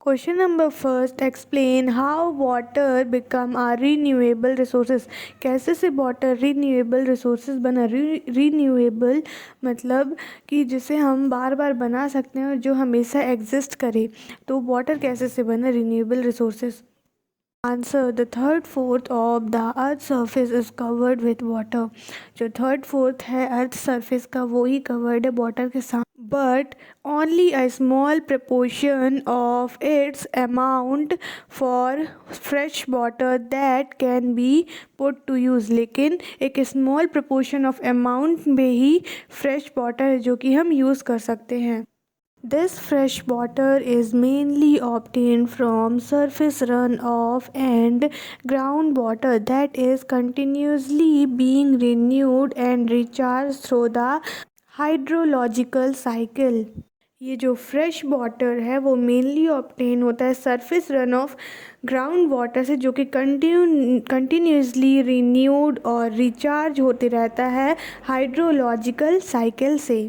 Question number first, explain how water become a renewable resources. कैसे से water renewable resources बना। Renewable मतलब कि जिसे हम बार बार बना सकते हैं और जो हमेशा एग्जिस्ट करे। तो वाटर कैसे से बना renewable resources. Answer, the third fourth of the earth surface is covered with water. जो थर्ड फोर्थ है अर्थ सरफेस का वो ही कवर्ड है वाटर के साथ। But only a small proportion of its amount for fresh water that can be put to use. लेकिन एक small proportion of amount में ही फ्रेश वाटर है जो कि हम यूज़ कर सकते हैं। This fresh water is mainly obtained from surface runoff and groundwater that is continuously being renewed and recharged through the hydrological cycle। ये जो फ्रेश वाटर है वो मेनली ऑब्टेन होता है surface run of ground water से, जो कि continuously renewed और रिचार्ज होते रहता है हाइड्रोलॉजिकल साइकिल से।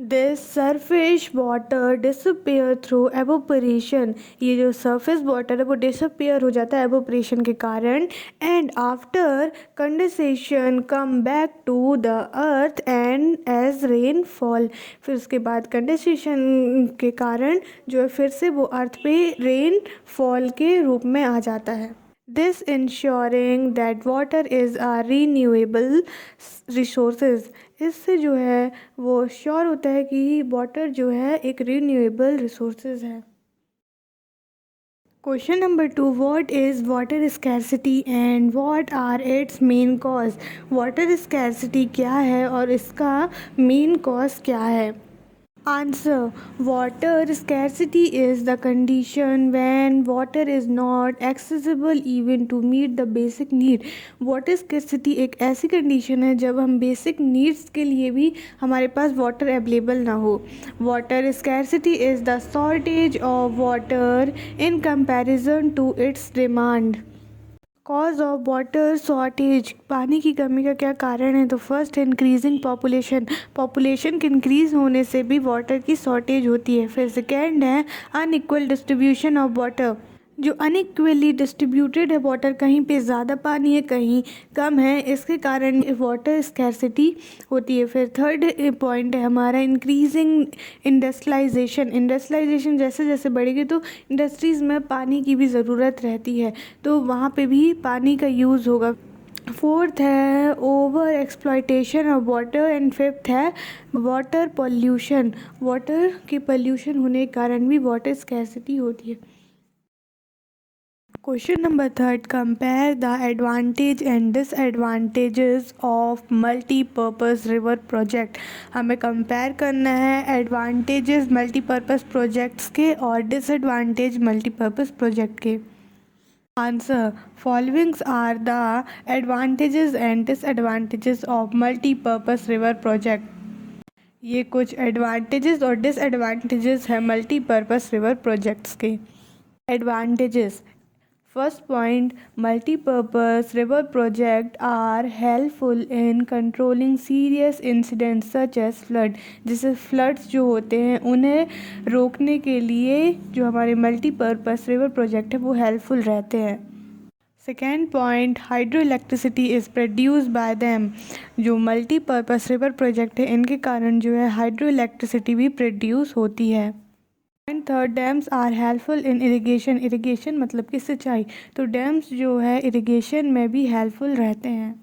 This surface water disappear through evaporation. ये जो सरफेस वाटर है वो डिसअपियर हो जाता है एवोपरेशन के कारण। And after condensation come back to the earth and as rainfall. फिर उसके बाद कंडेंसेशन के कारण जो है फिर से वो अर्थ पे रेनफॉल के रूप में आ जाता है। This ensuring that water is a renewable resources. इससे जो है वो श्योर होता है कि वाटर जो है एक रीन्यूएबल रिसोर्सेज है। Question number 2, what is water scarcity and what are its main cause. Water scarcity क्या है और इसका मेन कॉज क्या है। Answer, water scarcity is the condition when water is not accessible even to meet the basic need। Water scarcity एक ऐसी condition है जब हम बेसिक नीड्स के लिए भी हमारे पास वाटर अवेलेबल ना हो। Water scarcity is the shortage of water in comparison to its demand. Cause of water shortage, पानी की कमी का क्या कारण है। तो फर्स्ट, इंक्रीजिंग पॉपुलेशन। पॉपुलेशन के इंक्रीज होने से भी वाटर की शॉर्टेज होती है। फिर सेकेंड है अनइक्वल डिस्ट्रीब्यूशन ऑफ वाटर। जो अनइक्वली डिस्ट्रीब्यूटेड है वाटर, कहीं पे ज़्यादा पानी है कहीं कम है, इसके कारण वाटर स्कैरसिटी होती है। फिर थर्ड पॉइंट है हमारा इंक्रीजिंग इंडस्ट्रियलाइजेशन। इंडस्ट्रियलाइजेशन जैसे जैसे बढ़ेगी तो इंडस्ट्रीज़ में पानी की भी ज़रूरत रहती है, तो वहाँ पे भी पानी का यूज़ होगा। फोर्थ है over exploitation of water and fifth है वाटर पॉल्यूशन। वाटर के पॉल्यूशन होने के कारण भी वाटर स्कैरसिटी होती है। Question number third, compare the advantage and disadvantages of multipurpose river project. हमें कंपेयर करना है एडवांटेजेस मल्टीपर्पज़ प्रोजेक्ट्स के और डिसएडवांटेज मल्टीपर्पज़ प्रोजेक्ट के। Answer, followings are the advantages and disadvantages of multipurpose river project. ये कुछ एडवांटेजेस और disadvantages है मल्टीपर्पज़ रिवर प्रोजेक्ट्स के। Advantages, first point, multi-purpose river projects are helpful in controlling serious incidents such as flood। जैसे floods जो होते हैं उन्हें रोकने के लिए जो हमारे multi-purpose river project है वो helpful रहते हैं। Second point, hydro electricity is produce by them. जो मल्टीपर्पज़ रिवर प्रोजेक्ट है इनके कारण जो है हाइड्रो इलेक्ट्रिसिटी भी प्रोड्यूस होती है। And third, dams are helpful in irrigation. Irrigation मतलब कि सिंचाई, तो डैम्स जो है इरिगेशन में भी हेल्पफुल रहते हैं।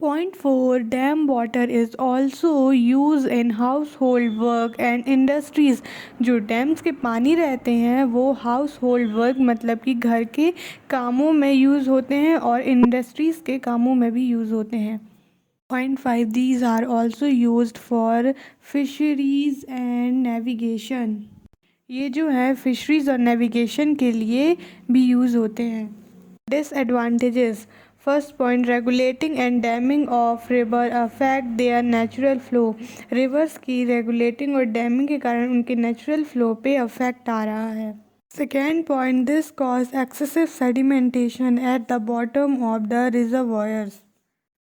Point 4, dam water is also use in house hold work and industries. जो डैम्स के पानी रहते हैं वो हाउस होल्ड वर्क मतलब कि घर के कामों में यूज़ होते हैं और इंडस्ट्रीज़ के कामों में भी यूज़ होते हैं। Point 5, these are also used for fisheries and navigation. ये जो है फिशरीज़ और नेविगेशन के लिए भी यूज़ होते हैं। Disadvantages, first point, regulating and damming of river affect their natural flow. Rivers की रेगुलेटिंग और डैमिंग के कारण उनके नेचुरल फ्लो पे अफेक्ट आ रहा है। Second point, this cause excessive sedimentation at the bottom of the reservoirs.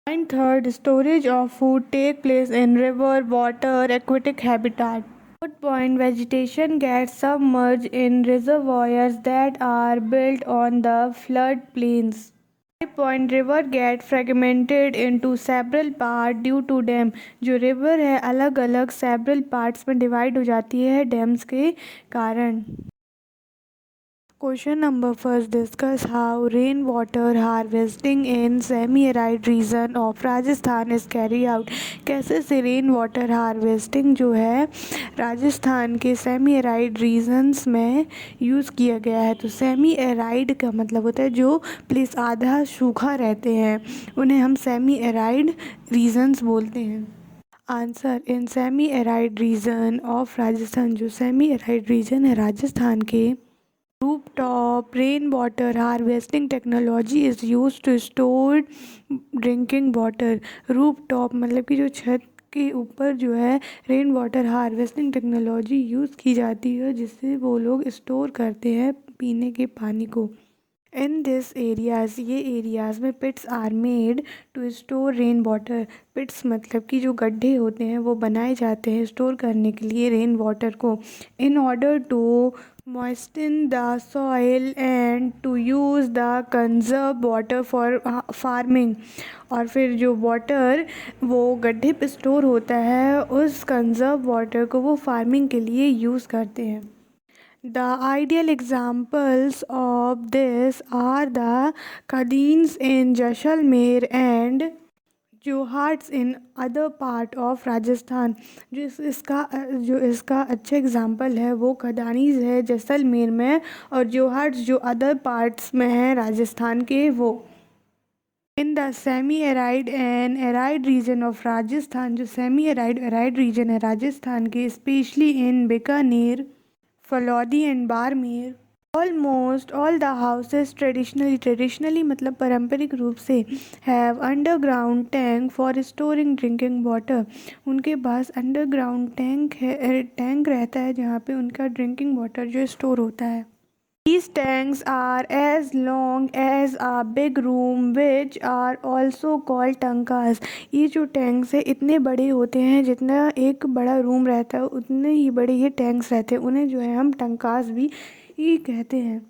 Point third, storage of food take place in river water aquatic habitat. Float point vegetation gets submerged in reservoirs that are built on the floodplains. High Point River get fragmented into several parts due to dam. जो river है अलग अलग several parts में divide हो जाती है dams के कारण. Question number first, discuss how rainwater harvesting in semi-arid region of Rajasthan is carried out. कैसे से रेन वाटर हार्वेस्टिंग जो है राजस्थान के सेमी एराइड रीजन्स में यूज़ किया गया है. तो सेमी एराइड का मतलब होता है जो प्लेस आधा सूखा रहते हैं उन्हें हम सेमी एराइड रीजन्स बोलते हैं. Answer, in semi arid region of Rajasthan. जो सेमी एराइड रीजन है राजस्थान के rooftop rainwater harvesting technology is used to store drinking water. Rooftop मतलब कि जो छत के ऊपर जो है rain water harvesting technology use की जाती है जिससे वो लोग स्टोर करते हैं पीने के पानी को. इन दिस एरियाज़, ये एरियाज़ में pits are made to store rain water. Pits मतलब कि जो गड्ढे होते हैं वो बनाए जाते हैं स्टोर करने के लिए रेन वाटर को. In order to moisten the soil and to use the conserve water for farming. और फिर जो वाटर वो गड्ढे पे स्टोर होता है उस कंजर्व वाटर को वो फार्मिंग के लिए यूज़ करते हैं. The ideal examples of this are the Kadins in Jaisalmer and johads in other part of Rajasthan. जो इसका अच्छा एग्जांपल है वो कदानीज है जैसलमेर में और जोहाट्स जो अदर पार्ट्स में है राजस्थान के वो. In the semi arid and arid region of Rajasthan. जो सेमी एराइड रीजन है राजस्थान के specially in Bikaner, Phalodi and Barmer. Almost all the houses traditionally मतलब पारंपरिक रूप से have underground tank for storing drinking water. उनके पास अंडरग्राउंड टैंक रहता है जहाँ पे उनका ड्रिंकिंग वाटर जो स्टोर होता है. These tanks are as long as a big room which are also called tankas. ये जो टैंक्स है इतने बड़े होते हैं जितना एक बड़ा रूम रहता है उतने ही बड़े ये टैंक्स रहते हैं. उन्हें जो है हम टंकास भी ही कहते हैं.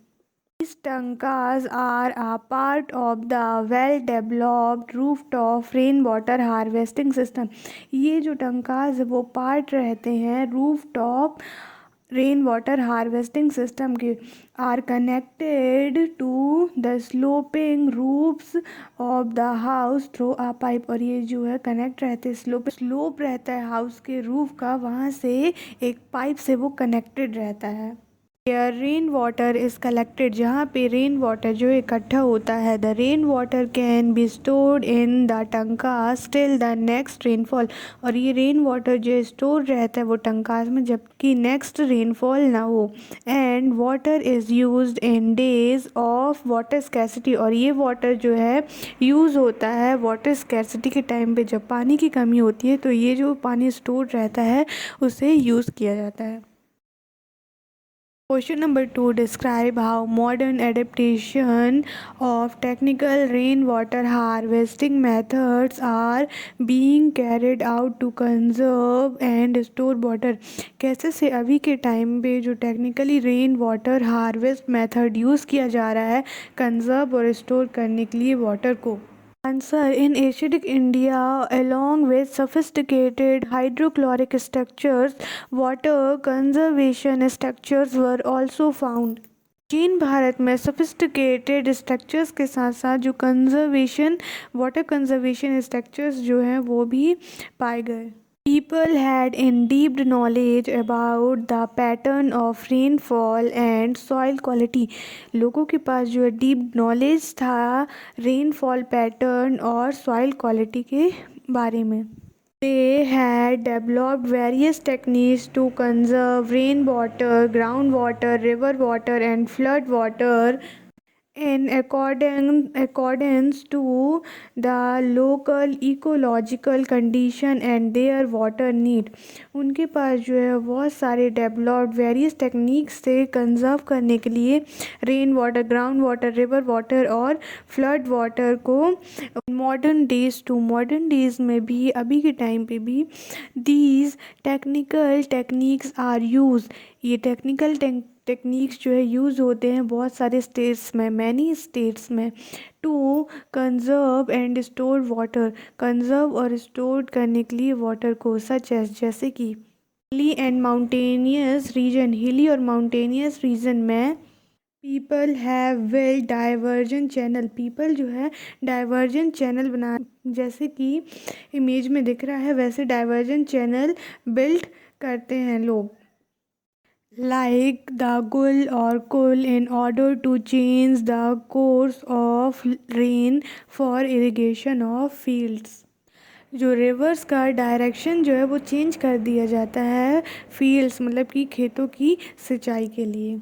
These tankas are a part of the well-developed rooftop rainwater harvesting system. ये जो टंकास है वो पार्ट रहते हैं rooftop rain water harvesting system के. Are connected to the sloping roofs of the house through a pipe. और ये जो है कनेक्ट रहते हैं स्लोप रहता है हाउस के रूफ का वहाँ से एक पाइप से वो कनेक्टेड रहता है. Rain water is collected. जहाँ पे रेन वाटर जो इकट्ठा होता है the rain water can be stored in the tankas till the next rainfall. और ये रेन वाटर जो स्टोर रहता है वो टंकास में जबकि नेक्स्ट रेनफॉल ना हो. And water is used in days of water scarcity. और ये वाटर जो है यूज़ होता है वाटर स्कैसिटी के टाइम पे जब पानी की कमी होती है तो ये जो पानी स्टोर रहता है उसे यूज़ किया जाता है. Question number 2, describe how modern adaptation of technical rainwater harvesting methods are being carried out to conserve and store water. कैसे से अभी के टाइम पे जो technically rain water harvest method use किया जा रहा है कंजर्व और स्टोर करने के लिए वाटर को. Answer, in acidic India, along with sophisticated hydrochloric structures, water conservation structures were also found. चीन भारत में सोफिस्टिकेटेड स्ट्रक्चर्स के साथ साथ जो वाटर कंजर्वेशन स्ट्रक्चर्स जो हैं वो भी पाए गए. People had in deep knowledge about the pattern of rainfall and soil quality. लोगों के पास जो है डीप नॉलेज था रेनफॉल पैटर्न और सॉइल क्वालिटी के बारे में. They had developed various techniques to conserve rainwater, groundwater, river water and flood water in accordance to the local ecological condition and their water need। उनके पास जो है बहुत सारे डेवलप्ड वेरियस टेक्निक्स से कंजर्व करने के लिए rain water, ground water, river water और फ्लड वाटर को मॉडर्न डेज में भी, अभी के टाइम पे भी these technical techniques are use. ये टेक्निकल टेक्निक्स जो है यूज़ होते हैं बहुत सारे स्टेट्स में, मैनी स्टेट्स में, to conserve and store water, conserve और स्टोर करने के लिए वाटर को, सच एज जैसे कि हिली एंड माउंटेनियस रीजन, हिली और माउंटेनियस रीजन में people have build diversion channel, people जो है डाइवर्जन चैनल बना, जैसे कि इमेज में दिख रहा है वैसे डाइवर्जन चैनल बिल्ड करते हैं लोग, like the gull or kull, in order to change the course of rain for irrigation of fields। जो रिवर्स का डायरेक्शन जो है वो चेंज कर दिया जाता है फील्ड्स, मतलब कि खेतों की सिंचाई के लिए।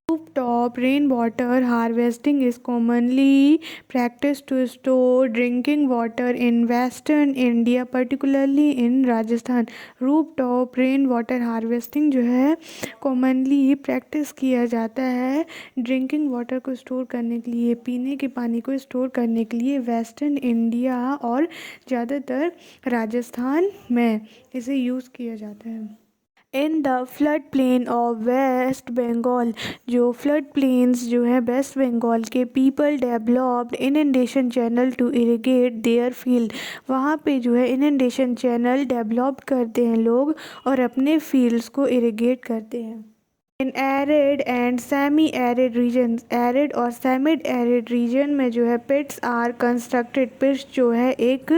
Rooftop rainwater harvesting is commonly practiced to store drinking water in western India, particularly in Rajasthan। Rooftop rainwater harvesting जो है commonly प्रैक्टिस किया जाता है ड्रिंकिंग वाटर को स्टोर करने के लिए, पीने के पानी को स्टोर करने के लिए वेस्टर्न इंडिया और ज़्यादातर राजस्थान में इसे यूज़ किया जाता है। In the flood plain of West Bengal, जो फ्लड प्लेन्स जो है वेस्ट बंगाल के, people developed inundation channel to irrigate their field. वहाँ पे जो है इनंडेशन चैनल डेवलप करते हैं लोग और अपने फील्ड्स को इरिगेट करते हैं। इन arid and semi arid region, arid और सेमी एरिड रीजन में जो है पिट्स आर कंस्ट्रक्टेड, पिट्स जो है एक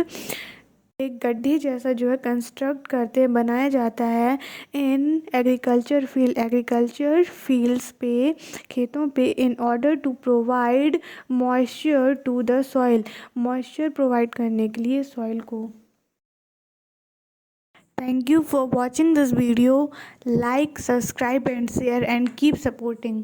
गड्ढे जैसा जो है कंस्ट्रक्ट करते बनाया जाता है इन एग्रीकल्चर फील्ड्स पे, खेतों पे, in order to provide moisture to the soil, moisture provide करने के लिए सॉइल को। Thank you for watching this video, like, subscribe and share and keep supporting.